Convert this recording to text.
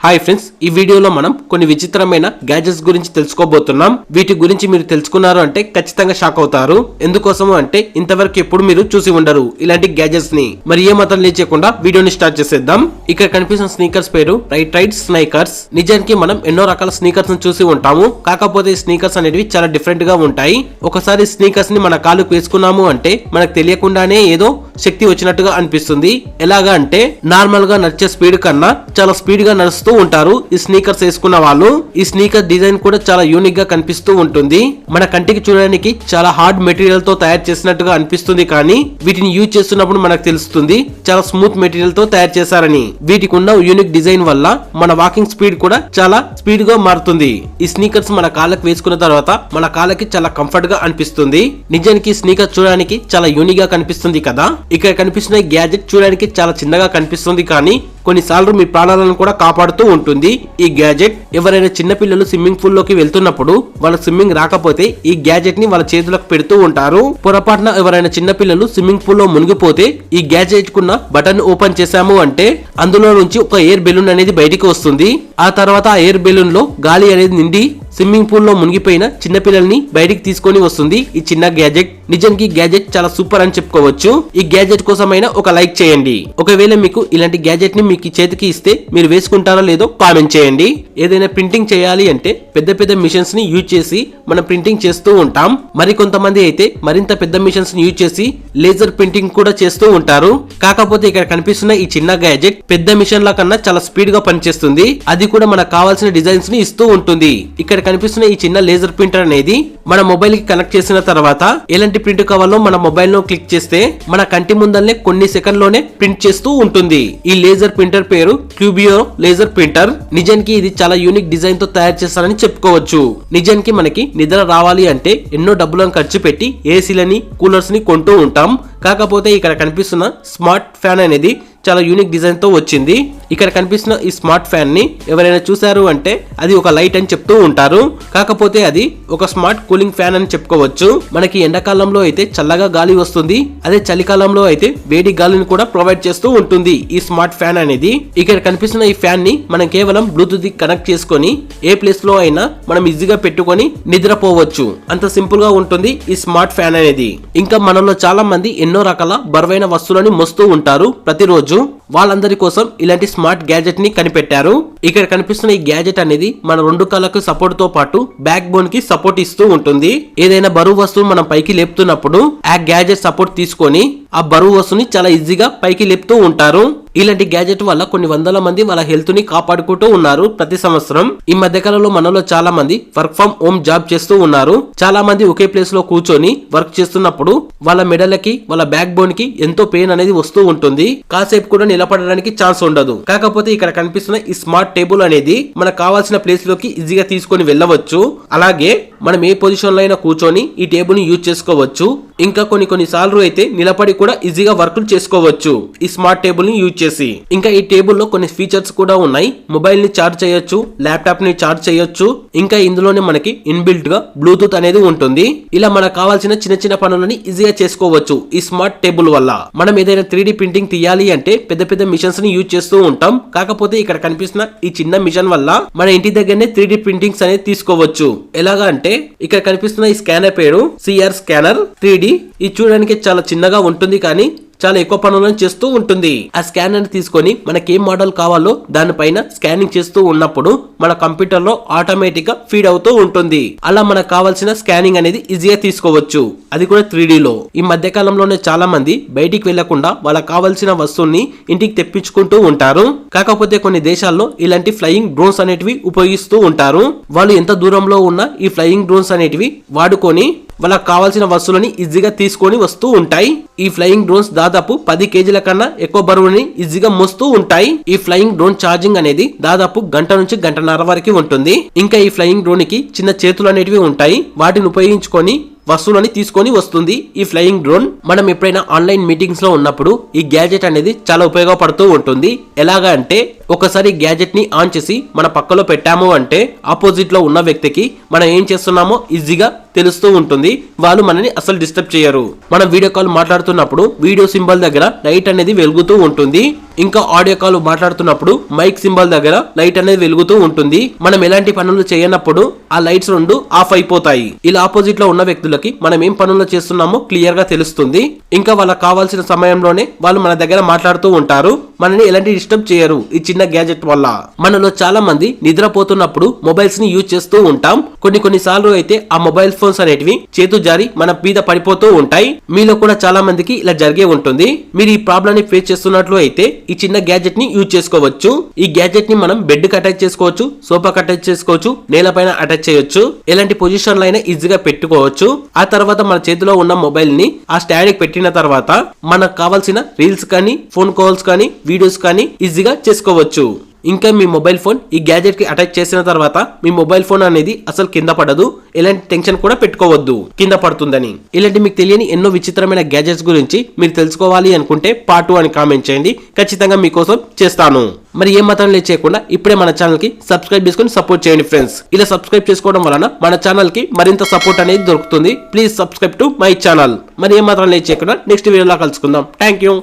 Hi friends, ఈ వీడియోలో మనం కొన్ని విచిత్రమైన గ్యాజెట్స్ గురించి తెలుసుకోబోతున్నాం. వీటి గురించి మీరు తెలుసుకున్నారు అంటే ఖచ్చితంగా షాక్ అవుతారు. ఎందుకోసము అంటే ఇంతవరకు ఎప్పుడు మీరు చూసి ఉండరు ఇలాంటి గ్యాజెట్స్ ని. మరి ఏ మాత్రం లేచేయకుండా వీడియోని స్టార్ట్ చేసేద్దాం. ఇక్కడ కనిపిస్తున్న స్నీకర్స్ పేరు రైట్ స్నీకర్స్. నిజానికి మనం ఎన్నో రకాల స్నీకర్స్ ని చూసి ఉంటాము. కాకపోతే ఈ స్నీకర్స్ అనేవి చాలా డిఫరెంట్ గా ఉంటాయి. ఒకసారి స్నీకర్స్ ని మన కాలుకు వేసుకున్నాము అంటే మనకు తెలియకుండానే ఏదో శక్తి వచ్చినట్టుగా అనిపిస్తుంది. ఎలాగా అంటే నార్మల్ గా నడిచే స్పీడ్ కన్నా చాలా స్పీడ్ గా నడుస్తూ ఉంటారు ఈ స్నీకర్స్ వేసుకున్న వాళ్ళు. ఈ స్నీకర్ డిజైన్ కూడా చాలా యూనిక్ గా కనిపిస్తూ ఉంటుంది. మన కంటికి చూడడానికి చాలా హార్డ్ మెటీరియల్ తో తయారు చేసినట్టుగా అనిపిస్తుంది, కానీ వీటిని యూజ్ చేస్తున్నప్పుడు మనకు తెలుస్తుంది చాలా స్మూత్ మెటీరియల్ తో తయారు చేశారని. వీటికి ఉన్న యూనిక్ డిజైన్ వల్ల మన వాకింగ్ స్పీడ్ కూడా చాలా స్పీడ్ గా మారుతుంది. ఈ స్నీకర్స్ మన కాళ్ళకి వేసుకున్న తర్వాత మన కాళ్ళకి చాలా కంఫర్ట్ గా అనిపిస్తుంది. నిజానికి స్నీకర్ చూడడానికి చాలా యూనిక్ గా కనిపిస్తుంది కదా. ఇక్కడ కనిపిస్తున్న గ్యాజెట్ చూడడానికి చాలా చిన్నగా కనిపిస్తుంది, కానీ కొన్నిసార్లు మీ ప్రాణాలను కూడా కాపాడుతూ ఉంటుంది. ఈ గ్యాజెట్ ఎవరైనా చిన్న పిల్లలు స్విమ్మింగ్ పూల్ లోకి వెళ్తున్నప్పుడు వాళ్ళ స్విమ్మింగ్ రాకపోతే ఈ గ్యాజెట్ ని వాళ్ళ చేతులకు పెడుతూ ఉంటారు. పొరపాటున ఎవరైనా చిన్న పిల్లలు స్విమ్మింగ్ పూల్ లో మునిగిపోతే ఈ గ్యాజెట్ కున్న బటన్ ఓపెన్ చేశాము అంటే అందులో నుంచి ఒక ఎయిర్ బెలూన్ అనేది బయటికి వస్తుంది. ఆ తర్వాత ఆ ఎయిర్ బెలూన్ లో గాలి అనేది నిండి స్విమ్మింగ్ పూల్ లో మునిగిపోయిన చిన్న పిల్లల్ని బయటికి తీసుకొని వస్తుంది ఈ చిన్న గ్యాజెట్. నిజానికి గ్యాజెట్ చాలా సూపర్ అని చెప్పుకోవచ్చు. ఈ గ్యాజెట్ కోసమైనా ఒక లైక్ చేయండి. ఒకవేళ మీకు ఇలాంటి గ్యాజెట్ ని మీకు చేతికి ఇస్తే మీరు వేసుకుంటారో లేదో కామెంట్ చేయండి. ఏదైనా ప్రింటింగ్ చేయాలి అంటే పెద్ద పెద్ద మిషన్స్ ని యూజ్ చేసి మనం ప్రింటింగ్ చేస్తూ ఉంటాం. మరి కొంతమంది అయితే మరింత పెద్ద మిషన్స్ ని యూజ్ చేసి లేజర్ ప్రింటింగ్ కూడా చేస్తూ ఉంటారు. కాకపోతే ఇక్కడ కనిపిస్తున్న ఈ చిన్న గ్యాజెట్ పెద్ద మిషన్ ల కన్నా చాలా స్పీడ్ గా పనిచేస్తుంది. అది కూడా మనకు కావాల్సిన డిజైన్స్ ని ఇస్తూ ఉంటుంది. ఇక్కడ కనిపిస్తున్న ఈ చిన్న లేజర్ ప్రింటర్ అనేది మన మొబైల్ కి కనెక్ట్ చేసిన తర్వాత ఎలాంటి ప్రింట్ కావాలో మన మొబైల్ లో క్లిక్ చేస్తే మన కంటి ముందల్నే కొన్ని సెకండ్ లోనే ప్రింట్ చేస్తూ ఉంటుంది. ఈ లేజర్ ప్రింటర్ పేరు క్యూబియో లేజర్ ప్రింటర్. నిజానికి ఇది చాలా యూనిక్ డిజైన్ తో తయారు చేస్తారని చెప్పుకోవచ్చు. నిజానికి మనకి నిద్ర రావాలి అంటే ఎన్నో డబ్బులను ఖర్చు పెట్టి ఏసీలని కూలర్స్ ని కొంటూ ఉంటాం. కాకపోతే ఇక్కడ కనిపిస్తున్న స్మార్ట్ ఫ్యాన్ అనేది చాలా యూనిక్ డిజైన్ తో వచ్చింది. ఇక్కడ కనిపిస్తున్న ఈ స్మార్ట్ ఫ్యాన్ ని ఎవరైనా చూసారు అంటే అది ఒక లైట్ అని చెప్తూ ఉంటారు. కాకపోతే అది ఒక స్మార్ట్ కూలింగ్ ఫ్యాన్ అని చెప్పుకోవచ్చు. మనకి ఎండాకాలంలో అయితే చల్లగా గాలి వస్తుంది, అదే చలికాలంలో అయితే వేడి గాలిని కూడా ప్రొవైడ్ చేస్తూ ఉంటుంది ఈ స్మార్ట్ ఫ్యాన్ అనేది. ఇక్కడ కనిపిస్తున్న ఈ ఫ్యాన్ ని మనం కేవలం బ్లూటూత్ కనెక్ట్ చేసుకొని ఏ ప్లేస్ లో అయినా మనం ఈజీగా పెట్టుకొని నిద్రపోవచ్చు. అంత సింపుల్ గా ఉంటుంది ఈ స్మార్ట్ ఫ్యాన్ అనేది. ఇంకా మనలో చాలా మంది ఎన్నో రకాల బరువైన వస్తువులని మోస్తూ ఉంటారు ప్రతిరోజు. వాళ్ళందరి కోసం ఇలాంటి స్మార్ట్ గ్యాజెట్ ని కనిపెట్టారు. ఇక్కడ కనిపిస్తున్న ఈ గ్యాజెట్ అనేది మన రెండు కాళ్ళకు సపోర్ట్ తో పాటు బ్యాక్ బోన్ కి సపోర్ట్ ఇస్తూ ఉంటుంది. ఏదైనా బరువు వస్తువు మనం పైకి లేపుతున్నప్పుడు ఆ గ్యాజెట్ సపోర్ట్ తీసుకొని ఆ బరువు వస్తువుని చాలా ఈజీగా పైకి లేపుతూ ఉంటారు. ఇలాంటి గ్యాజెట్ వల్ల కొన్ని వందల మంది వాళ్ళ హెల్త్ ని కాపాడుకుంటూ ఉన్నారు ప్రతి సంవత్సరం. ఈ మధ్య కాలంలో మనలో చాలా మంది వర్క్ ఫ్రమ్ హోమ్ జాబ్ చేస్తూ ఉన్నారు. చాలా మంది ఒకే ప్లేస్ లో కూర్చొని వర్క్ చేస్తున్నప్పుడు వాళ్ళ మెడలకి వాళ్ళ బ్యాక్ బోన్ కి ఎంతో పెయిన్ అనేది వస్తూ ఉంటుంది. కాసేపు కూడా నిలబడడానికి ఛాన్స్ ఉండదు. కాకపోతే ఇక్కడ కనిపిస్తున్న ఈ స్మార్ట్ టేబుల్ అనేది మనకు కావాల్సిన ప్లేస్ లోకి ఈజీగా తీసుకొని వెళ్ళవచ్చు. అలాగే మనం ఏ పొజిషన్ లో అయినా కూర్చొని ఈ టేబుల్ ని యూజ్ చేసుకోవచ్చు. ఇంకా కొన్ని సార్లు అయితే నిలబడి కూడా ఈజీగా వర్క్ చేసుకోవచ్చు ఈ స్మార్ట్ టేబుల్ ని యూజ్ చేసి. ఇంకా ఈ టేబుల్ లో కొన్ని ఫీచర్స్ కూడా ఉన్నాయి. మొబైల్ ని చార్జ్ చేయొచ్చు, ల్యాప్టాప్ ని చార్జ్ చేయొచ్చు. ఇంకా ఇందులోనే మనకి ఇన్బిల్ట్ గా బ్లూటూత్ అనేది ఉంటుంది. ఇలా మనకు కావాల్సిన చిన్న చిన్న పనులని ఈజీగా చేసుకోవచ్చు ఈ స్మార్ట్ టేబుల్ వల్ల. మనం ఏదైనా 3D ప్రింటింగ్ తీయాలి అంటే పెద్ద పెద్ద మిషన్స్ ని యూజ్ చేస్తూ ఉంటాం. కాకపోతే ఇక్కడ కనిపిస్తున్న ఈ చిన్న మిషన్ వల్ల మన ఇంటి దగ్గరనే 3D ప్రింటింగ్స్ అనేది తీసుకోవచ్చు. ఎలాగా అంటే ఇక్కడ కనిపిస్తున్న ఈ స్కానర్ పేరు సిఆర్ స్కానర్ 3D. ఇది చూడడానికి చాలా చిన్నగా ఉంటుంది, కానీ చాలా ఎక్కువ పనులను చేస్తూ ఉంటుంది. ఆ స్కానర్ తీసుకొని మనకి ఏ మోడల్ కావాలో దానిపైన స్కానింగ్ చేస్తూ ఉన్నప్పుడు మన కంప్యూటర్ లో ఆటోమేటిక్ గా ఫీడ్ అవుతూ ఉంటుంది. అలా మనకు కావాల్సిన స్కానింగ్ అనేది ఈజీగా తీసుకోవచ్చు, అది కూడా 3D లో. ఈ మధ్య కాలంలోనే చాలా మంది బయటికి వెళ్లకుండా వాళ్ళకి కావాల్సిన వస్తువుని ఇంటికి తెప్పించుకుంటూ ఉంటారు. కాకపోతే కొన్ని దేశాల్లో ఇలాంటి ఫ్లయింగ్ డ్రోన్స్ అనేటివి ఉపయోగిస్తూ ఉంటారు. వాళ్ళు ఎంత దూరంలో ఉన్న ఈ ఫ్లయింగ్ డ్రోన్స్ అనేటివి వాడుకొని వాళ్ళకి కావాల్సిన వస్తువులని ఈజీగా తీసుకొని వస్తూ ఉంటాయి. ఈ ఫ్లయింగ్ డ్రోన్స్ దాదాపు 10 కేజీల కన్నా ఎక్కువ బరువుని ఈజీగా మోస్తూ ఉంటాయి. ఈ ఫ్లయింగ్ డ్రోన్ ఛార్జింగ్ అనేది దాదాపు గంట నుంచి గంటన్నర వరకు ఉంటుంది. ఇంకా ఈ ఫ్లయింగ్ డ్రోన్ కి చిన్న చేతులు అనేటివి ఉంటాయి. వాటిని ఉపయోగించుకొని వస్తువులని తీసుకొని వస్తుంది ఈ ఫ్లయింగ్ డ్రోన్. మనం ఎప్పుడైనా ఆన్లైన్ మీటింగ్స్ లో ఉన్నప్పుడు ఈ గ్యాజెట్ అనేది చాలా ఉపయోగపడుతూ ఉంటుంది. ఎలాగా అంటే ఒకసారి గ్యాజెట్ ని ఆన్ చేసి మన పక్కలో పెట్టాము అంటే ఆపోజిట్ లో ఉన్న వ్యక్తికి మనం ఏం చేస్తున్నామో ఈజీగా తెలుస్తూ ఉంటుంది. వాళ్ళు మనని అసలు డిస్టర్బ్ చేయరు. మనం వీడియో కాల్ మాట్లాడుతున్నప్పుడు వీడియో సింబల్ దగ్గర లైట్ అనేది వెలుగుతూ ఉంటుంది. ఇంకా ఆడియో కాల్ మాట్లాడుతున్నప్పుడు మైక్ సింబల్ దగ్గర లైట్ అనేది వెలుగుతూ ఉంటుంది. మనం ఎలాంటి పనులు చేయనప్పుడు ఆ లైట్స్ రెండు ఆఫ్ అయిపోతాయి. ఇలా ఆపోజిట్ లో ఉన్న వ్యక్తులకి మనం ఏం పనులు చేస్తున్నామో క్లియర్ గా తెలుస్తుంది. ఇంకా వాళ్ళకి కావాల్సిన సమయంలోనే వాళ్ళు మన దగ్గర మాట్లాడుతూ ఉంటారు. మనని ఎలాంటి డిస్టర్బ్ చేయరు ఈ చిన్న గ్యాజెట్ వల్ల. మనలో చాలా మంది నిద్రపోతున్నప్పుడు మొబైల్స్ ని యూజ్ చేస్తూ ఉంటాం. కొన్ని సార్లు అయితే ఆ మొబైల్ ఫోన్స్ అనేటివి చేతు జారి మన మీద పడిపోతూ ఉంటాయి. మీలో కూడా చాలా మందికి ఇలా జరిగే ఉంటుంది. మీరు ఈ ప్రాబ్లమ్ ని ఫేస్ చేస్తున్నట్లు అయితే ఈ చిన్న గ్యాజెట్ ని యూజ్ చేసుకోవచ్చు. ఈ గ్యాజెట్ ని మనం బెడ్ కి అటాచ్ చేసుకోవచ్చు, సోఫాకి అటాచ్ చేసుకోవచ్చు, నేల పైన అటాచ్ చేయొచ్చు. ఎలాంటి పొజిషన్ లో అయినా ఈజీగా పెట్టుకోవచ్చు. ఆ తర్వాత మన చేతిలో ఉన్న మొబైల్ ని ఆ స్టాండ్ కి పెట్టిన తర్వాత మనకు కావాల్సిన రీల్స్ కానీ, ఫోన్ కాల్స్ కానీ, వీడియోస్ కానీ ఈజీగా చేసుకోవచ్చు. ఇంకా మీ మొబైల్ ఫోన్ ఈ గ్యాజెట్ కి అటాచ్ చేసిన తర్వాత మీ మొబైల్ ఫోన్ అనేది అసలు కింద పడదు. ఎలాంటి టెన్షన్ కూడా పెట్టుకోవద్దు కింద పడుతుందని. ఇలాంటి మీకు తెలియని ఎన్నో విచిత్రమైన గ్యాజెట్స్ గురించి మీరు తెలుసుకోవాలి అనుకుంటే పార్ట్ 2 అని కామెంట్ చేయండి. ఖచ్చితంగా మీకోసం చేస్తాను. మరి ఏ మాత్రం లేట్ చేయకుండా ఇప్పుడే మన ఛానల్ కి సబ్స్క్రైబ్ చేసుకుని సపోర్ట్ చేయండి ఫ్రెండ్స్. ఇలా సబ్స్క్రైబ్ చేసుకోవడం వలన మన ఛానల్ కి మరింత సపోర్ట్ అనేది దొరుకుతుంది. Please subscribe to my channel. మరి ఏ మాత్రం లేట్ చేయకుండా నెక్స్ట్ వీడియోలో కలుసుకుందాం. Thank you.